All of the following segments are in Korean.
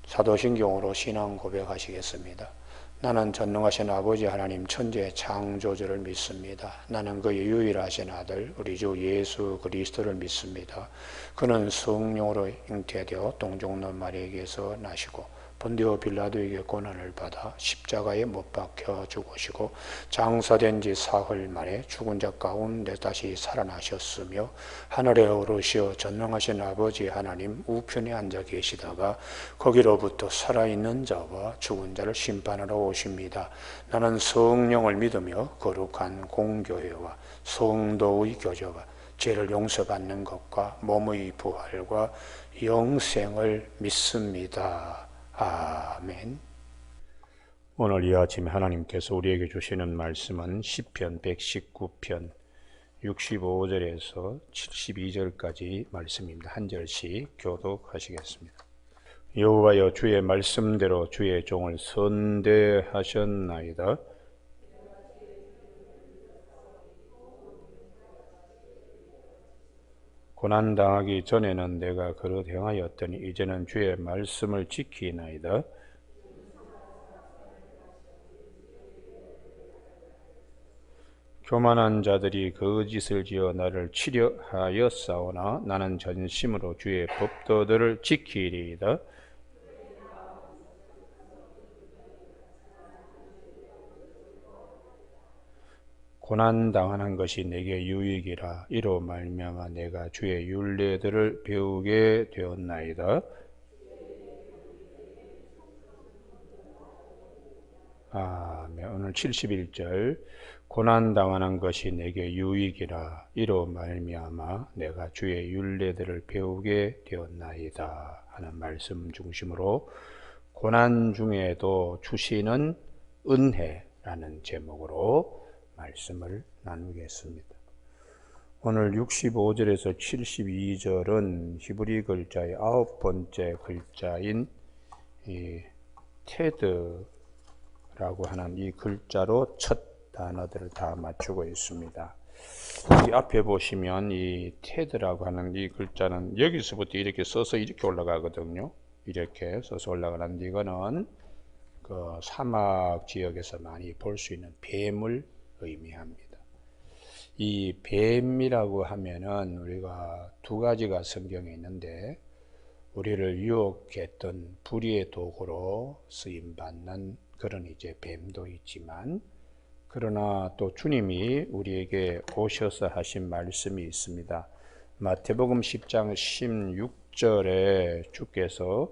사도신경으로 신앙 고백하시겠습니다. 나는 전능하신 아버지 하나님 천지의 창조주를 믿습니다. 나는 그의 유일하신 아들 우리 주 예수 그리스도를 믿습니다. 그는 성령으로 잉태되어 동정녀 마리아에게서 나시고 본디오 빌라도에게 고난을 받아 십자가에 못 박혀 죽으시고 장사된 지 사흘 만에 죽은 자 가운데 다시 살아나셨으며 하늘에 오르시어 전능하신 아버지 하나님 우편에 앉아 계시다가 거기로부터 살아있는 자와 죽은 자를 심판하러 오십니다. 나는 성령을 믿으며 거룩한 공교회와 성도의 교제와 죄를 용서받는 것과 몸의 부활과 영생을 믿습니다. 아멘. 오늘 이 아침에 하나님께서 우리에게 주시는 말씀은 시편 119편 65절에서 72절까지 말씀입니다. 한 절씩 교독하시겠습니다. 여호와여, 주의 말씀대로 주의 종을 선대하셨나이다. 고난당하기 전에는 내가 그릇 행하였더니 이제는 주의 말씀을 지키나이다. 교만한 자들이 거짓을 지어 나를 치려하였사오나 나는 전심으로 주의 법도들을 지키리이다. 고난당하는 것이 내게 유익이라. 이로 말미암아 내가 주의 율례들을 배우게 되었나이다. 아멘. 오늘 71절. 고난당하는 것이 내게 유익이라. 이로 말미암아 내가 주의 율례들을 배우게 되었나이다 하는 말씀 중심으로 고난 중에도 주시는 은혜라는 제목으로 말씀을 나누겠습니다. 오늘 65절에서 72절은 히브리 글자의 9번째 글자인 이 테드라고 하는 이 글자로 첫 단어들을 다 맞추고 있습니다. 이 앞에 보시면 이 테드라고 하는 이 글자는 여기서부터 이렇게 써서 이렇게 올라가거든요. 이렇게 써서 올라가는데 이거는 그 사막 지역에서 많이 볼 수 있는 뱀을 의미합니다. 이 뱀이라고 하면은 우리가 두 가지가 성경에 있는데 우리를 유혹했던 불의의 도구로 쓰임 받는 그런 이제 뱀도 있지만 그러나 또 주님이 우리에게 오셔서 하신 말씀이 있습니다. 마태복음 10장 16절에 주께서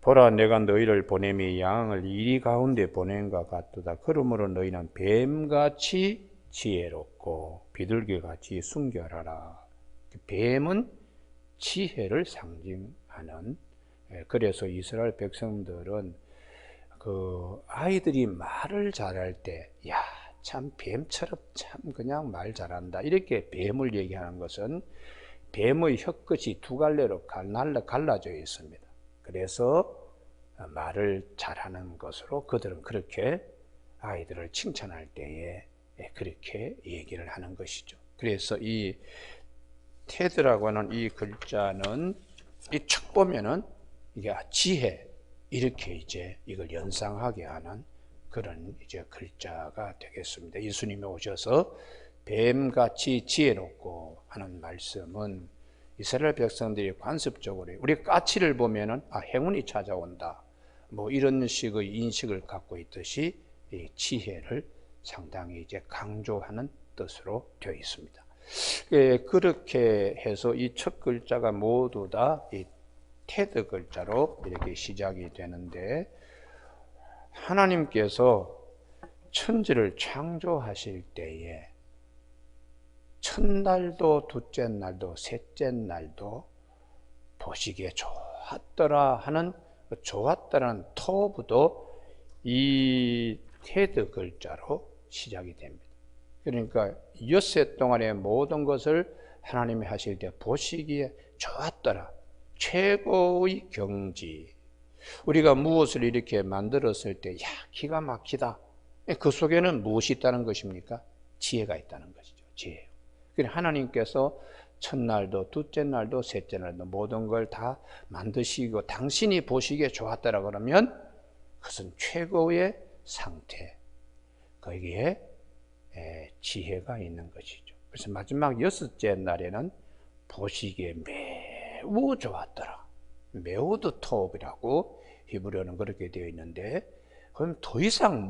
보라 내가 너희를 보냄이 양을 이리 가운데 보냄과 같도다. 그러므로 너희는 뱀같이 지혜롭고 비둘기같이 순결하라. 뱀은 지혜를 상징하는, 그래서 이스라엘 백성들은 그 아이들이 말을 잘할 때 야, 참 뱀처럼 참 그냥 말 잘한다 이렇게 뱀을 얘기하는 것은 뱀의 혀끝이 두 갈래로 갈라져 있습니다. 그래서 말을 잘하는 것으로 그들은 그렇게 아이들을 칭찬할 때에 그렇게 얘기를 하는 것이죠. 그래서 이 테드라고 하는 이 글자는 이 척 보면은 이게 지혜 이렇게 이제 이걸 연상하게 하는 그런 이제 글자가 되겠습니다. 예수님이 오셔서 뱀같이 지혜롭고 하는 말씀은 이스라엘 백성들이 관습적으로 우리 까치를 보면은 행운이 찾아온다 뭐 이런 식의 인식을 갖고 있듯이 이 지혜를 상당히 이제 강조하는 뜻으로 되어 있습니다. 그렇게 해서 이 첫 글자가 모두 다 이 테드 글자로 이렇게 시작이 되는데 하나님께서 천지를 창조하실 때에 첫날도 둘째 날도 셋째 날도 보시기에 좋았더라 하는 좋았다라는 터부도 이 테드 글자로 시작이 됩니다. 그러니까 엿새 동안의 모든 것을 하나님이 하실 때 보시기에 좋았더라. 최고의 경지. 우리가 무엇을 이렇게 만들었을 때 야, 기가 막히다. 그 속에는 무엇이 있다는 것입니까? 지혜가 있다는 것이죠. 지혜. 그래서 하나님께서 첫날도 둘째 날도 셋째 날도 모든 걸 다 만드시고 당신이 보시기에 좋았다라 그러면 그것은 최고의 상태, 거기에 지혜가 있는 것이죠. 그래서 마지막 여섯째 날에는 보시기에 매우 좋았더라. 매우도 톱이라고 히브리어는 그렇게 되어 있는데, 그럼 더 이상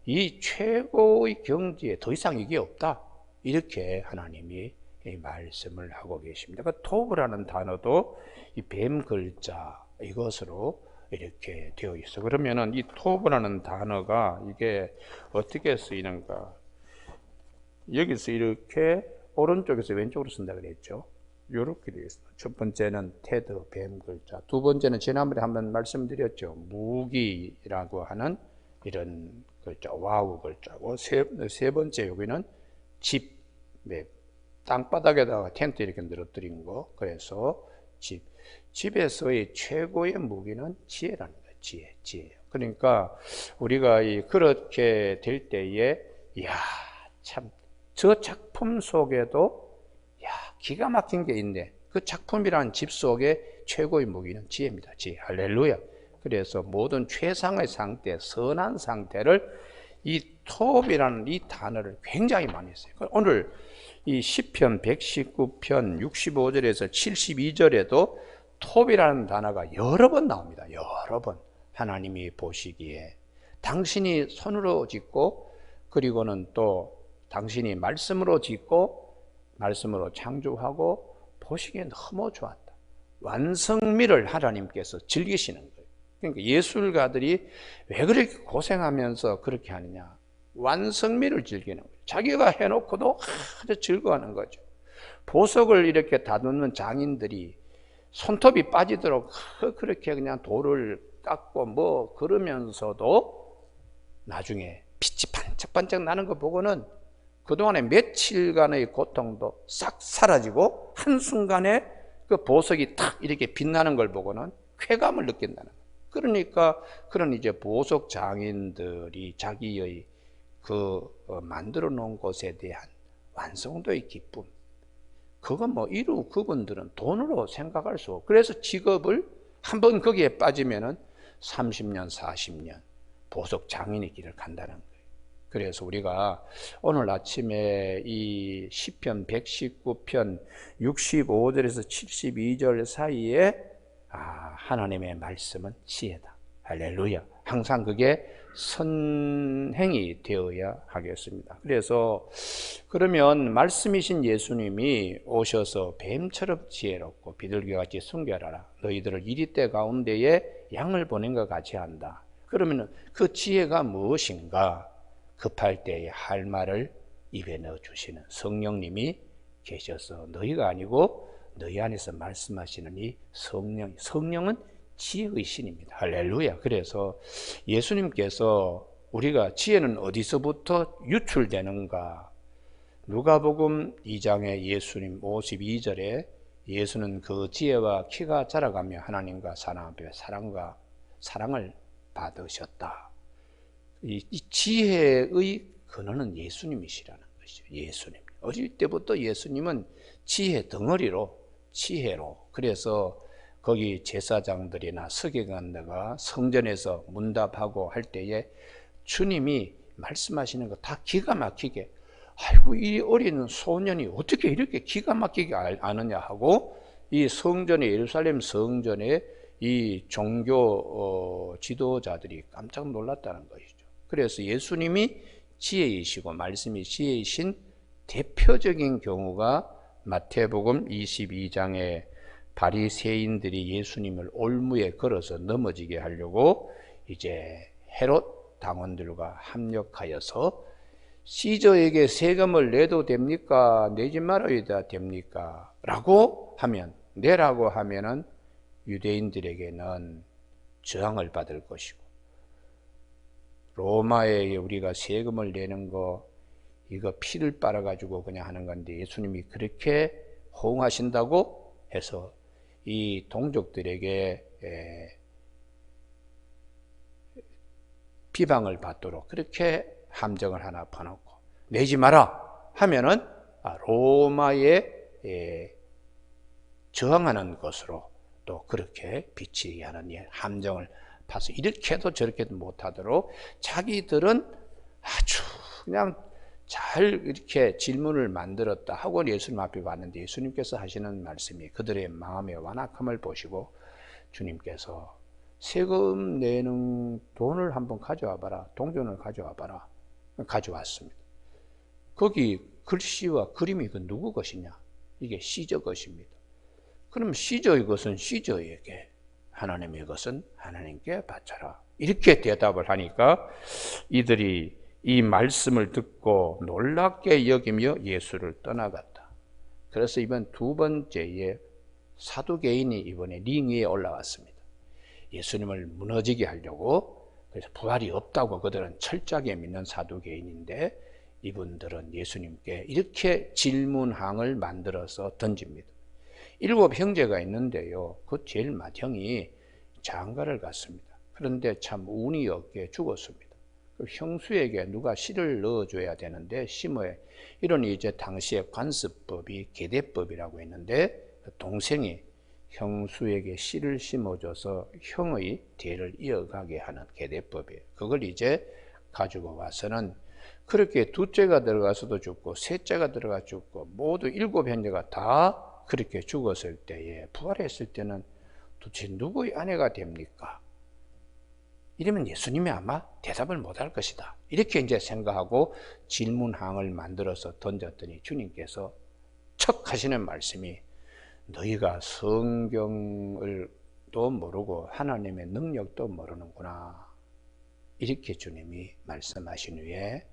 이 최고의 경지에 더 이상 이게 없다, 이렇게 하나님이 말씀을 하고 계십니다. 그 톱이라는 단어도 이 뱀 글자 이것으로 이렇게 되어 있어. 그러면은 이 톱이라는 단어가 이게 어떻게 쓰이는가? 여기서 이렇게 오른쪽에서 왼쪽으로 쓴다 그랬죠. 이렇게 되어 있습니다. 첫 번째는 테드, 뱀 글자. 두 번째는 지난번에 한번 말씀드렸죠. 무기라고 하는 이런 글자, 와우 글자고, 세 번째 여기는 집, 땅바닥에다가 텐트 이렇게 늘어뜨린 거. 그래서 집에서의 최고의 무기는 지혜라는 거예요. 지혜. 그러니까 우리가 그렇게 될 때에, 참, 저 작품 속에도 기가 막힌 게 있네. 그 작품이라는 집 속에 최고의 무기는 지혜입니다. 지혜. 할렐루야. 그래서 모든 최상의 상태, 선한 상태를 이 톱이라는 이 단어를 굉장히 많이 써요. 오늘 이 시편 119편 65절에서 72절에도 톱이라는 단어가 여러 번 나옵니다. 여러 번. 하나님이 보시기에 당신이 손으로 짓고, 그리고는 또 당신이 말씀으로 짓고 말씀으로 창조하고 보시기에 너무 좋았다. 완성미를 하나님께서 즐기시는 거예요. 그러니까 예술가들이 왜 그렇게 고생하면서 그렇게 하느냐? 완성미를 즐기는 거예요. 자기가 해놓고도 아주 즐거워하는 거죠. 보석을 이렇게 다듬는 장인들이 손톱이 빠지도록 그렇게 그냥 돌을 깎고 그러면서도 나중에 빛이 반짝반짝 나는 거 보고는 그동안의 며칠간의 고통도 싹 사라지고 한순간에 그 보석이 탁 이렇게 빛나는 걸 보고는 쾌감을 느낀다는 거예요. 그러니까 그런 이제 보석 장인들이 자기의 만들어 놓은 것에 대한 완성도의 기쁨, 그거 그분들은 돈으로 생각할 수 없고, 그래서 직업을 한번 거기에 빠지면은 30년, 40년 보석 장인의 길을 간다는 거예요. 그래서 우리가 오늘 아침에 이 시편 119편 65절에서 72절 사이에 하나님의 말씀은 지혜다. 할렐루야. 항상 그게 선행이 되어야 하겠습니다. 그래서 그러면 말씀이신 예수님이 오셔서 뱀처럼 지혜롭고 비둘기같이 순결하라, 너희들을 이리떼 가운데에 양을 보낸 것 같이 한다. 그러면 그 지혜가 무엇인가? 급할 때에 할 말을 입에 넣어주시는 성령님이 계셔서 너희가 아니고 너희 안에서 말씀하시는 이 성령은 지혜의 신입니다. 할렐루야. 그래서 예수님께서 우리가 지혜는 어디서부터 유출되는가? 누가복음 2장에 예수님 52절에 예수는 그 지혜와 키가 자라가며 하나님과 사람 앞에 사랑을 받으셨다. 이 지혜의 근원은 예수님이시라는 것이죠. 예수님. 어릴 때부터 예수님은 지혜로. 그래서 거기 제사장들이나 서기관들과 성전에서 문답하고 할 때에 주님이 말씀하시는 거 다 기가 막히게, 아이고 이 어린 소년이 어떻게 이렇게 기가 막히게 아느냐 하고, 이 성전에, 예루살렘 성전에 이 종교 지도자들이 깜짝 놀랐다는 것이죠. 그래서 예수님이 지혜이시고 말씀이 지혜이신 대표적인 경우가 마태복음 22장에 바리새인들이 예수님을 올무에 걸어서 넘어지게 하려고 이제 헤롯 당원들과 합력하여서 시저에게 세금을 내도 됩니까? 내지 말아야 됩니까? 내라고 하면은 유대인들에게는 저항을 받을 것이고, 로마에 우리가 세금을 내는 거 이거 피를 빨아가지고 그냥 하는 건데 예수님이 그렇게 호응하신다고 해서 이 동족들에게 비방을 받도록 그렇게 함정을 하나 파놓고 내지 마라 하면은 로마의 저항하는 것으로 또 그렇게 비치게 하는 함정을 파서 이렇게도 저렇게도 못하도록 자기들은 아주 그냥 잘 이렇게 질문을 만들었다 하고 예수님 앞에 왔는데 예수님께서 하시는 말씀이 그들의 마음의 완악함을 보시고 주님께서 세금 내는 돈을 한번 가져와 봐라. 동전을 가져와 봐라. 가져왔습니다. 거기 글씨와 그림이 그 누구 것이냐? 이게 시저 것입니다. 그럼 시저의 것은 시저에게, 하나님의 것은 하나님께 바쳐라. 이렇게 대답을 하니까 이들이 이 말씀을 듣고 놀랍게 여기며 예수를 떠나갔다. 그래서 이번 두 번째에 사두개인이 이번에 링 위에 올라왔습니다. 예수님을 무너지게 하려고, 그래서 부활이 없다고 그들은 철저하게 믿는 사두개인인데 이분들은 예수님께 이렇게 질문항을 만들어서 던집니다. 7 형제가 있는데요, 그 제일 맏형이 장가를 갔습니다. 그런데 참 운이 없게 죽었습니다. 그 형수에게 누가 씨를 넣어줘야 되는데 심어에, 이런 이제 당시의 관습법이 계대법이라고 했는데 동생이 형수에게 씨를 심어줘서 형의 대를 이어가게 하는 계대법이에요. 그걸 이제 가지고 와서는 그렇게 둘째가 들어가서도 죽고 셋째가 들어가 죽고 모두 7 형제가 다 그렇게 죽었을 때에, 부활했을 때는 도대체 누구의 아내가 됩니까? 이러면 예수님이 아마 대답을 못할 것이다. 이렇게 이제 생각하고 질문항을 만들어서 던졌더니 주님께서 척 하시는 말씀이 너희가 성경을 또 모르고 하나님의 능력도 모르는구나. 이렇게 주님이 말씀하신 후에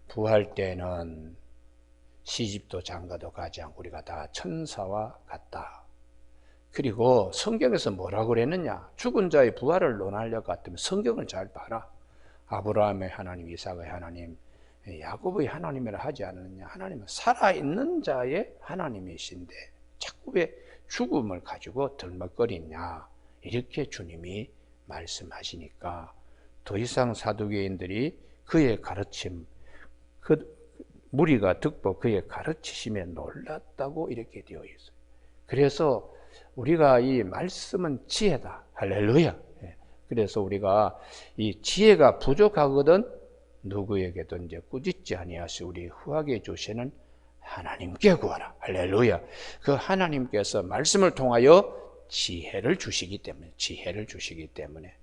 부활 때는 시집도 장가도 가지 않고 우리가 다 천사와 같다. 그리고 성경에서 뭐라고 그랬느냐? 죽은 자의 부활을 논하려고 같으면 성경을 잘 봐라. 아브라함의 하나님, 이삭의 하나님, 야곱의 하나님이라 하지 않느냐? 하나님은 살아있는 자의 하나님이신데 자꾸 왜 죽음을 가지고 덜먹거리냐? 이렇게 주님이 말씀하시니까 더 이상 사두개인들이 그의 가르침, 그 무리가 듣고 그의 가르치심에 놀랐다고 이렇게 되어 있어요. 그래서 우리가 이 말씀은 지혜다. 할렐루야. 그래서 우리가 이 지혜가 부족하거든 누구에게도 이제 꾸짖지 아니하시 우리 후하게 주시는 하나님께 구하라. 할렐루야. 그 하나님께서 말씀을 통하여 지혜를 주시기 때문에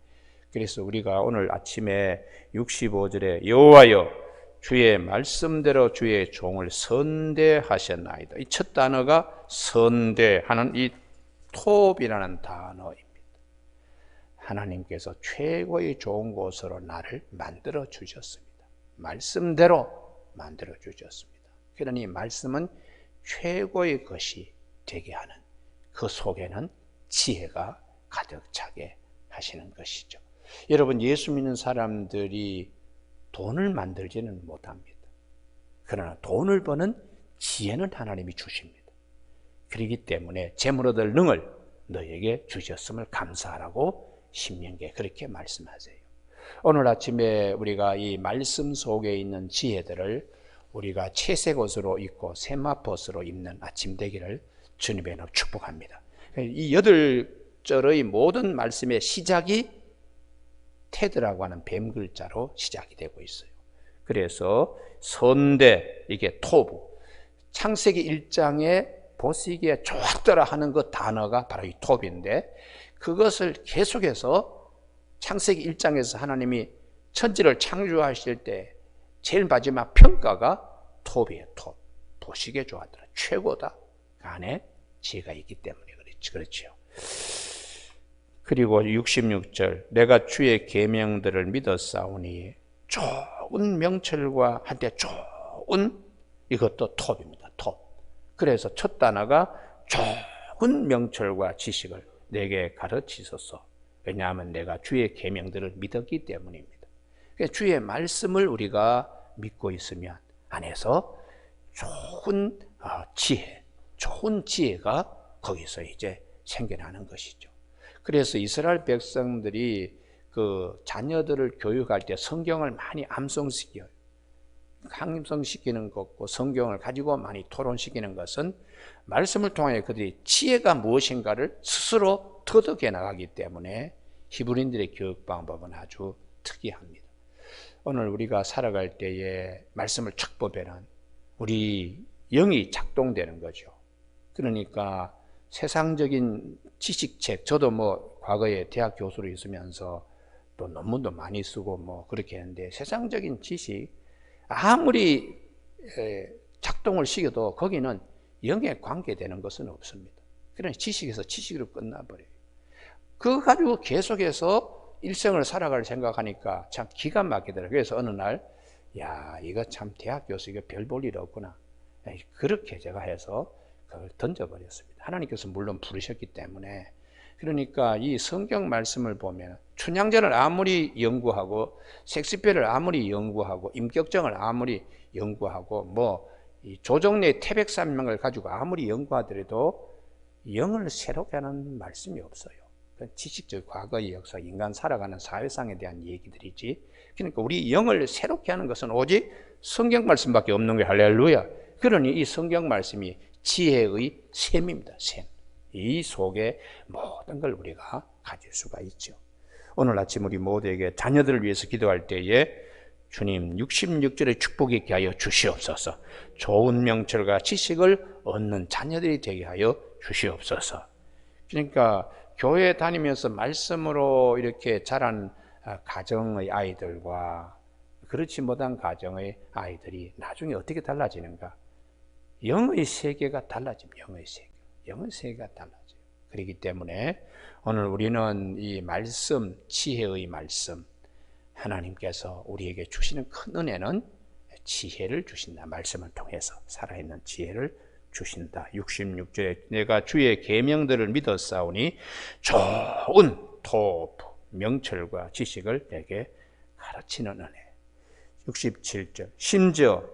그래서 우리가 오늘 아침에 65절에 여호와여 주의 말씀대로 주의 종을 선대하셨나이다. 이 첫 단어가 선대하는 이 톱이라는 단어입니다. 하나님께서 최고의 좋은 곳으로 나를 만들어 주셨습니다. 말씀대로 만들어 주셨습니다. 그러니 말씀은 최고의 것이 되게 하는, 그 속에는 지혜가 가득 차게 하시는 것이죠. 여러분, 예수 믿는 사람들이 돈을 만들지는 못합니다. 그러나 돈을 버는 지혜는 하나님이 주십니다. 그렇기 때문에 재물 얻을 능을 너에게 주셨음을 감사하라고 신명기에 그렇게 말씀하세요. 오늘 아침에 우리가 이 말씀 속에 있는 지혜들을 우리가 채색 옷으로 입고 세마포스로 입는 아침 되기를 주님의 이름으로 축복합니다. 이 8절의 모든 말씀의 시작이 테드라고 하는 뱀 글자로 시작이 되고 있어요. 그래서 선대, 이게 토부, 창세기 1장에 보시기에 좋았더라 하는 그 단어가 바로 이 톱인데, 그것을 계속해서 창세기 1장에서 하나님이 천지를 창조하실 때 제일 마지막 평가가 톱이에요. 톱. 보시기에 좋았더라. 최고다. 그 안에 지혜가 있기 때문에 그렇죠. 그리고 66절 내가 주의 계명들을 믿었사오니 좋은 명철과 한때 좋은, 이것도 톱입니다. 톱. 그래서 첫 단어가 좋은 명철과 지식을 내게 가르치소서. 왜냐하면 내가 주의 계명들을 믿었기 때문입니다. 주의 말씀을 우리가 믿고 있으면 안에서 좋은 지혜, 좋은 지혜가 거기서 이제 생겨나는 것이죠. 그래서 이스라엘 백성들이 그 자녀들을 교육할 때 성경을 많이 암송시켜요. 형성시키는 것고 성경을 가지고 많이 토론시키는 것은 말씀을 통해 그들이 지혜가 무엇인가를 스스로 터득해 나가기 때문에 히브리인들의 교육 방법은 아주 특이합니다. 오늘 우리가 살아갈 때에 말씀을 쫙 보면 우리 영이 작동되는 거죠. 그러니까 세상적인 지식책, 저도 뭐 과거에 대학 교수로 있으면서 또 논문도 많이 쓰고 뭐 그렇게 했는데 세상적인 지식 아무리 작동을 시켜도 거기는 영에 관계되는 것은 없습니다. 그러니 지식에서 지식으로 끝나버려요. 그거 가지고 계속해서 일생을 살아갈 생각하니까 참 기가 막히더라고요. 그래서 어느 날, 야, 이거 참 대학 교수 이거 별 볼 일 없구나. 그렇게 제가 해서 그걸 던져버렸습니다. 하나님께서 물론 부르셨기 때문에. 그러니까 이 성경 말씀을 보면 춘향전을 아무리 연구하고 섹스피어를 아무리 연구하고 임격정을 아무리 연구하고 뭐 이 조정래 태백산명을 가지고 아무리 연구하더라도 영을 새롭게 하는 말씀이 없어요. 지식적 과거의 역사, 인간 살아가는 사회상에 대한 얘기들이지. 그러니까 우리 영을 새롭게 하는 것은 오직 성경 말씀밖에 없는 거예요. 할렐루야. 그러니 이 성경 말씀이 지혜의 샘입니다. 샘. 이 속에 모든 걸 우리가 가질 수가 있죠. 오늘 아침 우리 모두에게 자녀들을 위해서 기도할 때에 주님 66절의 축복 있게 하여 주시옵소서. 좋은 명철과 지식을 얻는 자녀들이 되게 하여 주시옵소서. 그러니까 교회 다니면서 말씀으로 이렇게 자란 가정의 아이들과 그렇지 못한 가정의 아이들이 나중에 어떻게 달라지는가? 영의 세계가 달라집니다. 영의 세계가 달라져요. 그렇기 때문에 오늘 우리는 이 말씀, 지혜의 말씀, 하나님께서 우리에게 주시는 큰 은혜는 지혜를 주신다. 말씀을 통해서 살아있는 지혜를 주신다. 66절에 내가 주의 계명들을 믿었사오니 좋은 토프, 명철과 지식을 내게 가르치는 은혜. 67절 심지어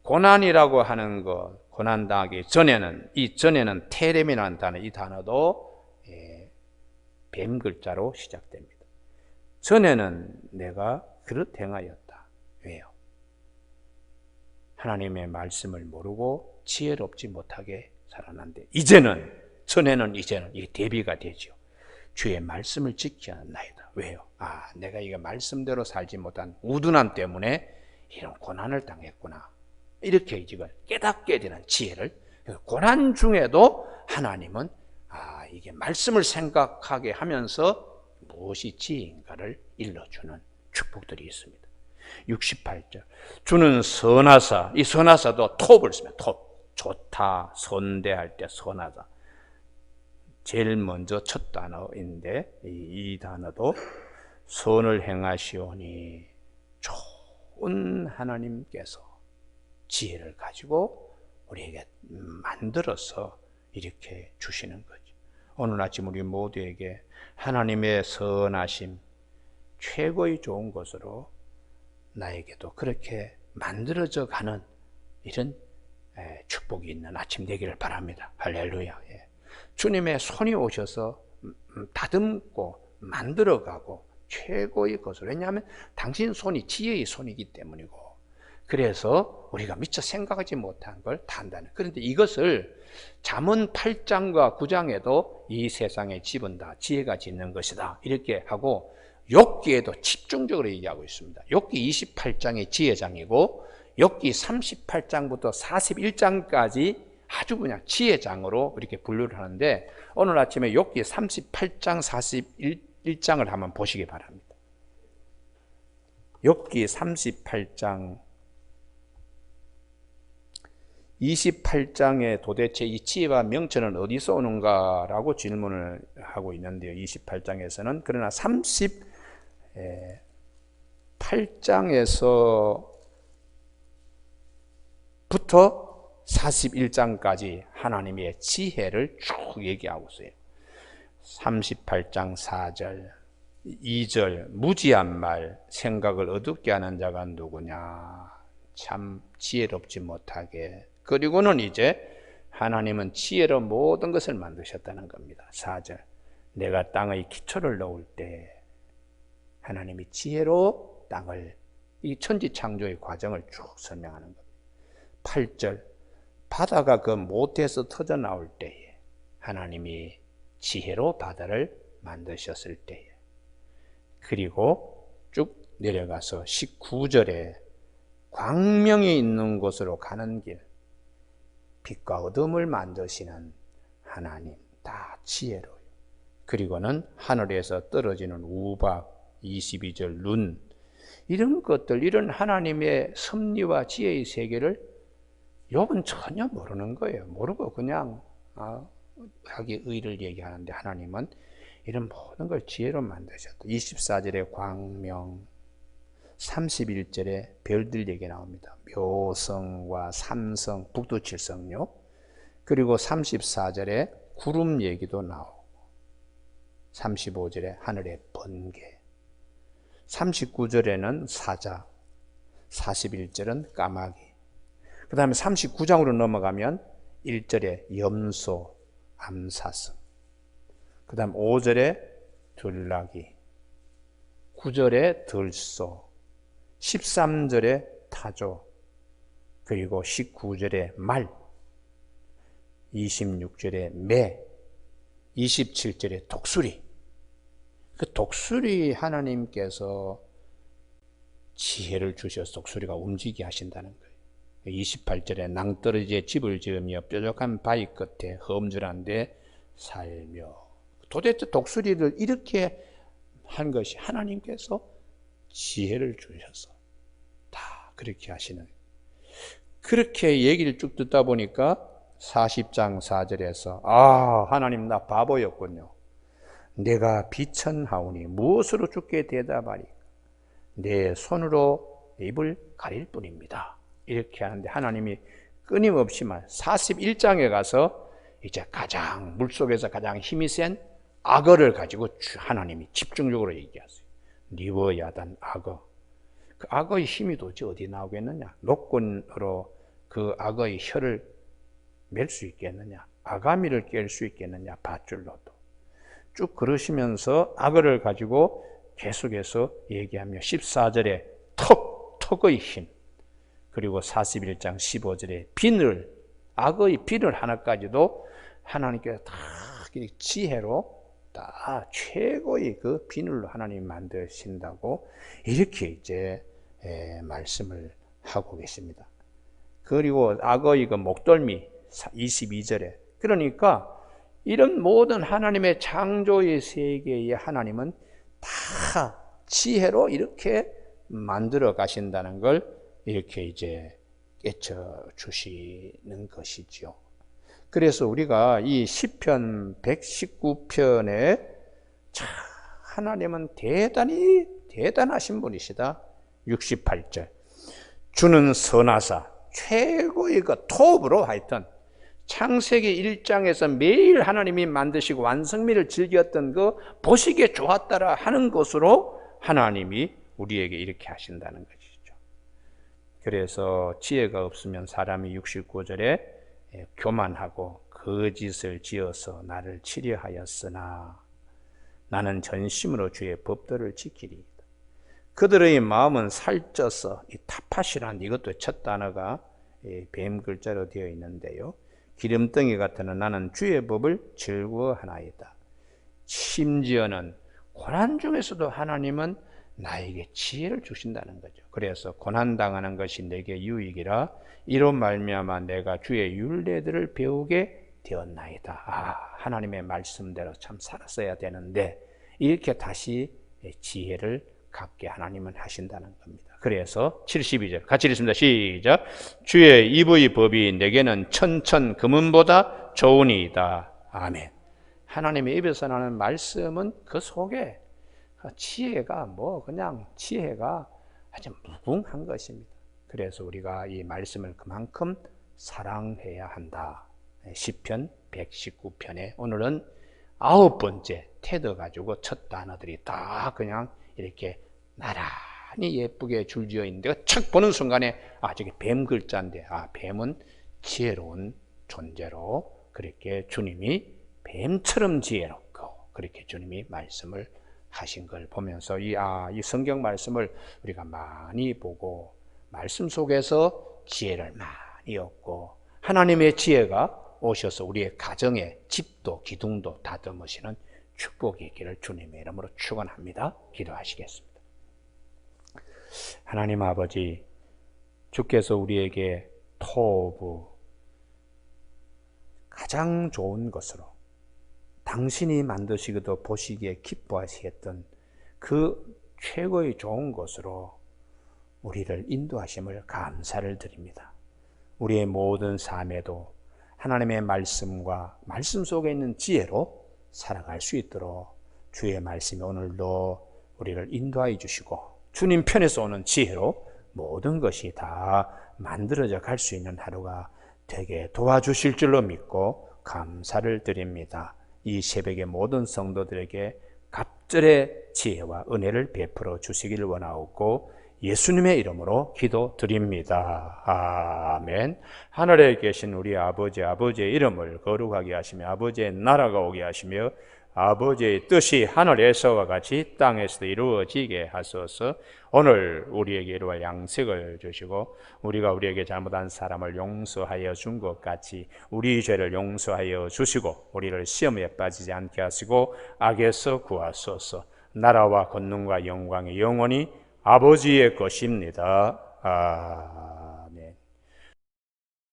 고난이라고 하는 것, 고난당하기 전에는, 이 전에는 테렘이라는 단어, 이 단어도 뱀 글자로 시작됩니다. 전에는 내가 그릇 행하였다. 왜요? 하나님의 말씀을 모르고 지혜롭지 못하게 살아났는데 전에는 이제는 이게 대비가 되죠. 주의 말씀을 지켜야 한나이다. 왜요? 내가 이거 말씀대로 살지 못한 우둔함 때문에 이런 고난을 당했구나. 이렇게 이걸 깨닫게 되는 지혜를, 고난 중에도 하나님은 이게 말씀을 생각하게 하면서 무엇이 지혜인가를 일러주는 축복들이 있습니다. 68절 주는 선하사, 이 선하사도 톱을 씁니다. 톱, 좋다, 선대할 때 선하다. 제일 먼저 첫 단어인데 이 단어도 선을 행하시오니 좋은 하나님께서 지혜를 가지고 우리에게 만들어서 이렇게 주시는 거죠. 오늘 아침 우리 모두에게 하나님의 선하심, 최고의 좋은 것으로 나에게도 그렇게 만들어져 가는 이런 축복이 있는 아침 되기를 바랍니다. 할렐루야. 주님의 손이 오셔서 다듬고 만들어가고 최고의 것으로, 왜냐하면 당신 손이 지혜의 손이기 때문이고, 그래서 우리가 미처 생각하지 못한 걸 다 한다는. 그런데 이것을 잠언 8장과 9장에도 이 세상의 집은 다 지혜가 짓는 것이다 이렇게 하고, 욥기에도 집중적으로 얘기하고 있습니다. 욥기 28장이 지혜장이고 욥기 38장부터 41장까지 아주 그냥 지혜장으로 이렇게 분류를 하는데, 오늘 아침에 욥기 38장 41장을 한번 보시기 바랍니다. 욥기 38장 28장에 도대체 이 지혜와 명철은 어디서 오는가라고 질문을 하고 있는데요. 28장에서는 그러나 38장에서부터 41장까지 하나님의 지혜를 쭉 얘기하고 있어요. 38장 4절 2절 무지한 말 생각을 어둡게 하는 자가 누구냐, 참 지혜롭지 못하게. 그리고는 이제 하나님은 지혜로 모든 것을 만드셨다는 겁니다. 4절 내가 땅의 기초를 놓을 때 하나님이 지혜로 땅을 이 천지 창조의 과정을 쭉 설명하는 겁니다. 8절, 바다가 그 못에서 터져 나올 때에 하나님이 지혜로 바다를 만드셨을 때에, 그리고 쭉 내려가서 19절에 광명이 있는 곳으로 가는 길, 빛과 어둠을 만드시는 하나님, 다 지혜로워요. 그리고는 하늘에서 떨어지는 우박, 22절 눈, 이런 것들, 이런 하나님의 섭리와 지혜의 세계를 욥은 전혀 모르는 거예요. 모르고 그냥 자기 의를 얘기하는데, 하나님은 이런 모든 걸 지혜로 만드셨다. 24절에 광명, 31절에 별들 얘기 나옵니다. 묘성과 삼성, 북두칠성요. 그리고 34절에 구름 얘기도 나오고, 35절에 하늘의 번개, 39절에는 사자, 41절은 까마귀, 그 다음에 39장으로 넘어가면 1절에 염소, 암사슴, 그 다음 5절에 들나귀, 9절에 들소, 13절에 타조, 그리고 19절에 말, 26절에 매, 27절에 독수리. 그 독수리 하나님께서 지혜를 주셔서 독수리가 움직이게 하신다는 거예요. 28절에 낭떠러지에 집을 지으며 뾰족한 바위 끝에 험준한 데 살며. 도대체 독수리를 이렇게 한 것이 하나님께서 지혜를 주셔서 다 그렇게 하시는. 그렇게 얘기를 쭉 듣다 보니까 40장 4절에서 하나님 나 바보였군요. 내가 비천하오니 무엇으로 주께 대답하리까? 내 손으로 입을 가릴 뿐입니다. 이렇게 하는데 하나님이 끊임없이만 41장에 가서 이제 가장 물속에서 가장 힘이 센 악어를 가지고 하나님이 집중적으로 얘기하세요. 리워야단 악어. 그 악어의 힘이 도대체 어디 나오겠느냐? 노끈으로 그 악어의 혀를 맬 수 있겠느냐? 아가미를 깰 수 있겠느냐? 밧줄로도. 쭉 그러시면서 악어를 가지고 계속해서 얘기하며 14절에 턱의 힘, 그리고 41장 15절에 비늘, 악어의 비늘 하나까지도 하나님께서 다 지혜로 다 최고의 그 비늘로 하나님이 만드신다고 이렇게 이제 말씀을 하고 계십니다. 그리고 악어의 그 목덜미 22절에, 그러니까 이런 모든 하나님의 창조의 세계에 하나님은 다 지혜로 이렇게 만들어 가신다는 걸 이렇게 이제 깨쳐 주시는 것이죠. 그래서 우리가 이 시편 119편에 하나님은 대단히 대단하신 분이시다. 68절. 주는 선하사 최고의 그 톱으로 하여튼 창세기 1장에서 매일 하나님이 만드시고 완성미를 즐겼던 그 보시기에 좋았다라 하는 것으로 하나님이 우리에게 이렇게 하신다는 것이죠. 그래서 지혜가 없으면 사람이 69절에 교만하고 거짓을 지어서 나를 치려하였으나 나는 전심으로 주의 법도를 지키리이다. 그들의 마음은 살쪄서, 이 타팟이란 이것도 첫 단어가 뱀 글자로 되어 있는데요. 기름덩이 같으나 나는 주의 법을 즐거워하나이다. 심지어는 고난 중에서도 하나님은 나에게 지혜를 주신다는 거죠. 그래서 고난당하는 것이 내게 유익이라 이로 말미암아 내가 주의 율례들을 배우게 되었나이다. 하나님의 말씀대로 참 살았어야 되는데 이렇게 다시 지혜를 갖게 하나님은 하신다는 겁니다. 그래서 72절 같이 읽습니다. 시작. 주의 입의 법이 내게는 천천 금은보다 좋으니이다. 아멘. 하나님의 입에서 나는 말씀은 그 속에 지혜가 그냥 지혜가 아주 무궁한 것입니다. 그래서 우리가 이 말씀을 그만큼 사랑해야 한다. 시편 119편에 오늘은 9번째 테드 가지고 첫 단어들이 다 그냥 이렇게 나란히 예쁘게 줄지어 있는데 착 보는 순간에 저게 뱀 글자인데 뱀은 지혜로운 존재로 그렇게 주님이 뱀처럼 지혜롭고 그렇게 주님이 말씀을 하신 걸 보면서 이 성경 말씀을 우리가 많이 보고 말씀 속에서 지혜를 많이 얻고 하나님의 지혜가 오셔서 우리의 가정에 집도 기둥도 다듬으시는 축복이 있기를 주님의 이름으로 축원합니다. 기도하시겠습니다. 하나님 아버지, 주께서 우리에게 토부 가장 좋은 것으로 당신이 만드시기도 보시기에 기뻐하시겠던 그 최고의 좋은 것으로 우리를 인도하심을 감사를 드립니다. 우리의 모든 삶에도 하나님의 말씀과 말씀 속에 있는 지혜로 살아갈 수 있도록 주의 말씀이 오늘도 우리를 인도하여 주시고 주님 편에서 오는 지혜로 모든 것이 다 만들어져 갈 수 있는 하루가 되게 도와주실 줄로 믿고 감사를 드립니다. 이 새벽에 모든 성도들에게 갑절의 지혜와 은혜를 베풀어 주시기를 원하옵고 예수님의 이름으로 기도드립니다. 아멘. 하늘에 계신 우리 아버지의 이름을 거룩하게 하시며 아버지의 나라가 오게 하시며 아버지의 뜻이 하늘에서와 같이 땅에서도 이루어지게 하소서. 오늘 우리에게 이루어 양식을 주시고 우리가 우리에게 잘못한 사람을 용서하여 준 것 같이 우리 죄를 용서하여 주시고 우리를 시험에 빠지지 않게 하시고 악에서 구하소서. 나라와 권능과 영광이 영원히 아버지의 것입니다.